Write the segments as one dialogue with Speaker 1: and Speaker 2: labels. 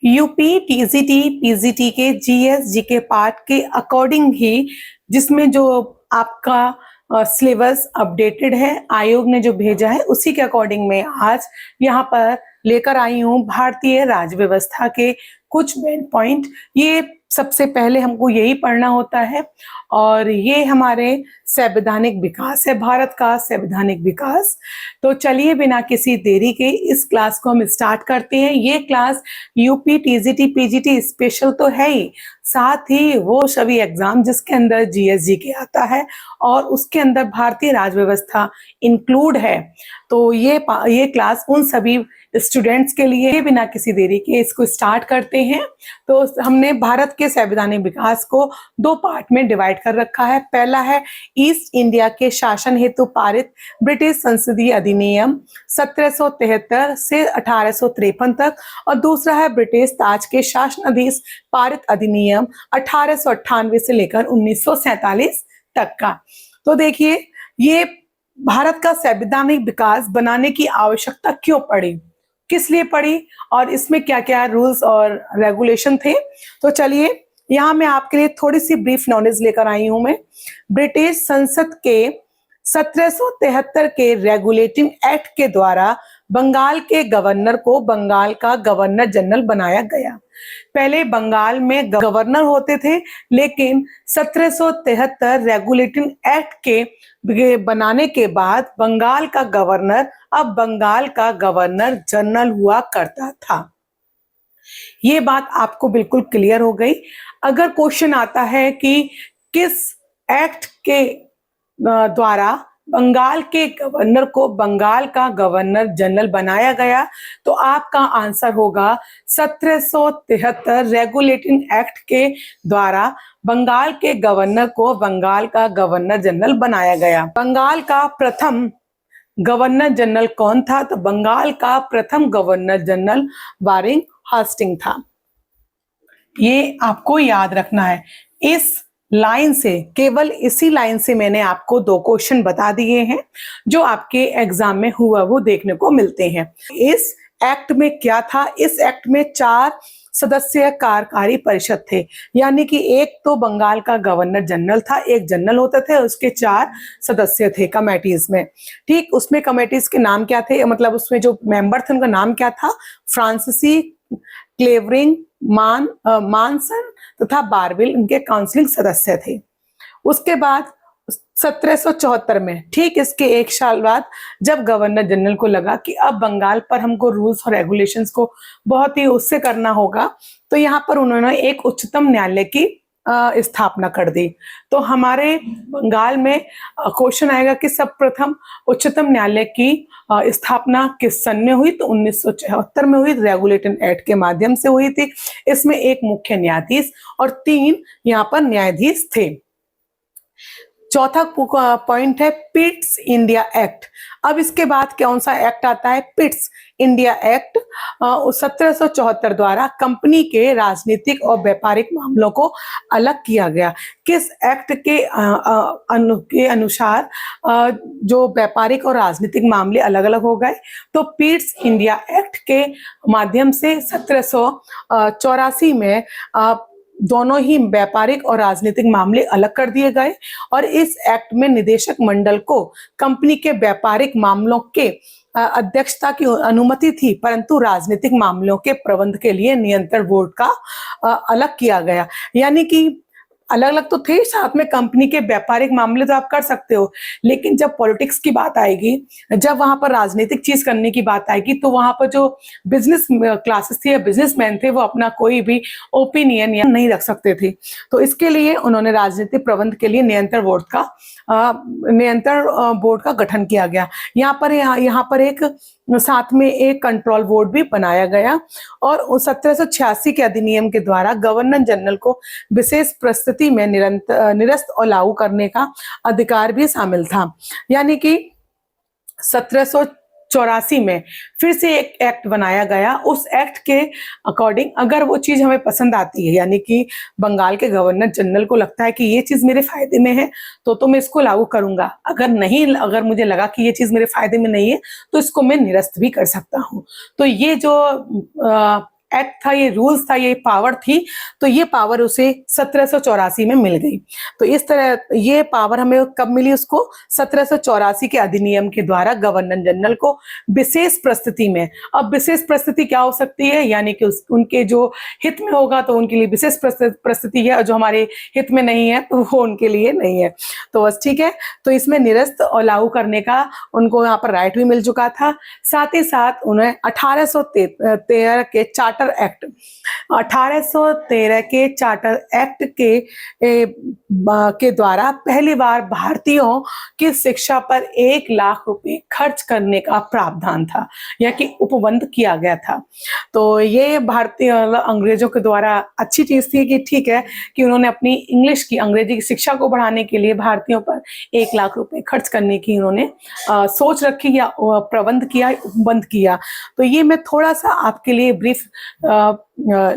Speaker 1: UP TGT PGT के GS GK part के according ही, जिसमें जो आपका सिलेबस अपडेटेड है, आयोग ने जो भेजा है उसी के अकॉर्डिंग मैं आज यहाँ पर लेकर आई हूँ भारतीय राज्य व्यवस्था के कुछ मेन पॉइंट। ये सबसे पहले हमको यही पढ़ना होता है और ये हमारे संवैधानिक विकास है, भारत का संवैधानिक विकास। तो चलिए बिना किसी देरी के इस क्लास को हम स्टार्ट करते हैं। ये class UP TGT PGT special तो है ही, साथ ही वो सभी एग्जाम जिसके अंदर जीएसजी के आता है और उसके अंदर भारतीय राज्य व्यवस्था इंक्लूड है। तो ये क्लास उन सभी स्टूडेंट्स के लिए। बिना किसी देरी के इसको स्टार्ट करते हैं। तो हमने भारत के संवैधानिक विकास को दो पार्ट में डिवाइड कर रखा है। पहला है ईस्ट इंडिया के शासन हेतु पारित ब्रिटिश संसदीय अधिनियम 1773 से 1853 तक, और दूसरा है ब्रिटिश ताज के शासनाधीश पारित अधिनियम 1898 से लेकर 1947 तक का। तो देखिए, ये भारत का संवैधानिक विकास बनाने की आवश्यकता क्यों पड़ी, किस लिए पड़ी और इसमें क्या क्या रूल्स और रेगुलेशन थे। तो चलिए, यहाँ मैं आपके लिए थोड़ी सी ब्रीफ नॉलेज लेकर आई हूं। मैं ब्रिटिश संसद के 1773 के रेगुलेटिंग एक्ट के द्वारा बंगाल के गवर्नर को बंगाल का गवर्नर जनरल बनाया गया। पहले बंगाल में गवर्नर होते थे, लेकिन 1773 रेगुलेटिंग एक्ट के बनाने के बाद बंगाल का गवर्नर अब बंगाल का गवर्नर जनरल हुआ करता था। ये बात आपको बिल्कुल क्लियर हो गई। अगर क्वेश्चन आता है कि किस एक्ट के द्वारा बंगाल के गवर्नर को बंगाल का गवर्नर जनरल बनाया गया, तो आपका आंसर होगा 1773 रेगुलेटिंग एक्ट के द्वारा बंगाल के गवर्नर को बंगाल का गवर्नर जनरल बनाया गया। बंगाल का प्रथम गवर्नर जनरल कौन था? तो बंगाल का प्रथम गवर्नर जनरल वारिंग हास्टिंग था। ये आपको याद रखना है। इस लाइन से, केवल इसी लाइन से मैंने आपको दो क्वेश्चन बता दिए हैं जो आपके एग्जाम में हुआ वो देखने को मिलते हैं। इस एक्ट में क्या था? इस एक्ट में 4 सदस्यीय कार्यकारी परिषद थे, यानी कि एक तो बंगाल का गवर्नर जनरल था, एक जनरल होते थे, उसके 4 सदस्य थे कमेटीज में। ठीक, उसमें कमेटीज के नाम क्या थे, मतलब उसमें जो मेंबर थे उनका नाम क्या था? फ्रांसीसी, क्लेवरिंग, मानसन तथा बारविल इनके काउंसिलिंग सदस्य थे। उसके बाद 1774 में, ठीक इसके एक साल बाद, जब गवर्नर जनरल को लगा कि अब बंगाल पर हमको रूल्स और रेगुलेशंस को बहुत ही उससे करना होगा, तो यहाँ पर उन्होंने एक उच्चतम न्यायालय की स्थापना कर दी। तो हमारे बंगाल में क्वेश्चन आएगा कि सर्वप्रथम उच्चतम न्यायालय की स्थापना किस सन में हुई? तो 1974 में हुई, रेगुलेटिंग एक्ट के माध्यम से हुई थी। इसमें एक मुख्य न्यायाधीश और 3 यहाँ पर न्यायाधीश थे। चौथा पॉइंट है पिट्स इंडिया एक्ट। अब इसके बाद कौन सा एक्ट आता है? पिट्स इंडिया एक्ट 1774 द्वारा कंपनी के राजनीतिक और व्यापारिक मामलों को अलग किया गया। किस एक्ट के अनुसार जो व्यापारिक और राजनीतिक मामले अलग अलग हो गए? तो पिट्स इंडिया एक्ट के माध्यम से 1784 में दोनों ही व्यापारिक और राजनीतिक मामले अलग कर दिए गए, और इस एक्ट में निदेशक मंडल को कंपनी के व्यापारिक मामलों के अध्यक्षता की अनुमति थी, परंतु राजनीतिक मामलों के प्रबंध के लिए नियंत्रण बोर्ड का अलग किया गया। यानी कि अलग अलग तो थे, साथ में कंपनी के व्यापारिक मामले तो आप कर सकते हो, लेकिन जब पॉलिटिक्स की बात आएगी, जब वहां पर राजनीतिक चीज करने की बात आएगी, तो वहां पर जो बिजनेस क्लासेस थे या बिजनेसमैन थे वो अपना कोई भी ओपिनियन या नहीं रख सकते थे। तो इसके लिए उन्होंने राजनीतिक प्रबंध के लिए नियंत्रण बोर्ड का गठन किया गया। यहाँ पर एक साथ में एक कंट्रोल बोर्ड भी बनाया गया, और 1786 के अधिनियम के द्वारा गवर्नर जनरल को विशेष परिस्थिति में निरस्त और लागू करने का अधिकार भी शामिल था। यानी कि 1784 में फिर से एक एक्ट बनाया गया। उस एक्ट के अकॉर्डिंग अगर वो चीज हमें पसंद आती है, यानी कि बंगाल के गवर्नर जनरल को लगता है कि ये चीज मेरे फायदे में है, तो मैं इसको लागू करूंगा। अगर मुझे लगा कि ये चीज मेरे फायदे में नहीं है, तो इसको मैं निरस्त भी कर सकता हूँ। तो ये जो एक्ट था, ये रूल्स था, ये पावर थी, तो ये पावर उसे 1784 में मिल गई। तो इस तरह ये पावर हमें कब मिली उसको? 1784 के अधिनियम के द्वारा गवर्नर जनरल को विशेष परिस्थिति में। अब विशेष परिस्थिति क्या हो सकती है? यानी कि उनके जो हित में होगा तो उनके लिए विशेष परिस्थिति है, और जो हमारे हित में नहीं है तो वो उनके लिए नहीं है। तो बस ठीक है, तो इसमें निरस्त और लागू करने का उनको यहाँ पर राइट भी मिल चुका था। साथ ही साथ उन्हें 1813 के चार्टर एक्ट 1813 के चार्टर एक्ट के द्वारा पहली बार भारतीयों की शिक्षा पर 1 लाख रुपए खर्च करने का प्रावधान था, या कि उपबंध किया गया था। तो ये भारतीय अंग्रेजों के द्वारा अच्छी चीज थी कि ठीक है कि उन्होंने अपनी इंग्लिश की, अंग्रेजी की शिक्षा को बढ़ाने के लिए भारतीयों पर 1 लाख रुपए खर्च करने की उन्होंने सोच रखी या प्रबंध किया, उपबंध किया। तो ये मैं थोड़ा सा आपके लिए ब्रीफ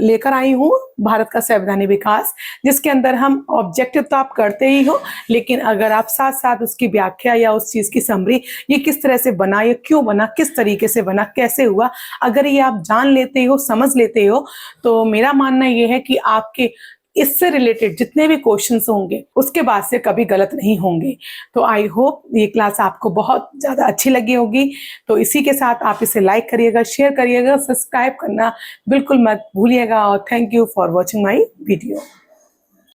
Speaker 1: लेकर आई हूँ भारत का संवैधानिक विकास, जिसके अंदर हम ऑब्जेक्टिव तो आप करते ही हो, लेकिन अगर आप साथ साथ उसकी व्याख्या या उस चीज की समरी, ये किस तरह से बना, ये क्यों बना, किस तरीके से बना, कैसे हुआ, अगर ये आप जान लेते हो, समझ लेते हो, तो मेरा मानना ये है कि आपके इससे रिलेटेड जितने भी क्वेश्चंस होंगे उसके बाद से कभी गलत नहीं होंगे। तो आई होप ये क्लास आपको बहुत ज़्यादा अच्छी लगी होगी। तो इसी के साथ आप इसे लाइक करिएगा, शेयर करिएगा, सब्सक्राइब करना बिल्कुल मत भूलिएगा, और thank you for watching my video.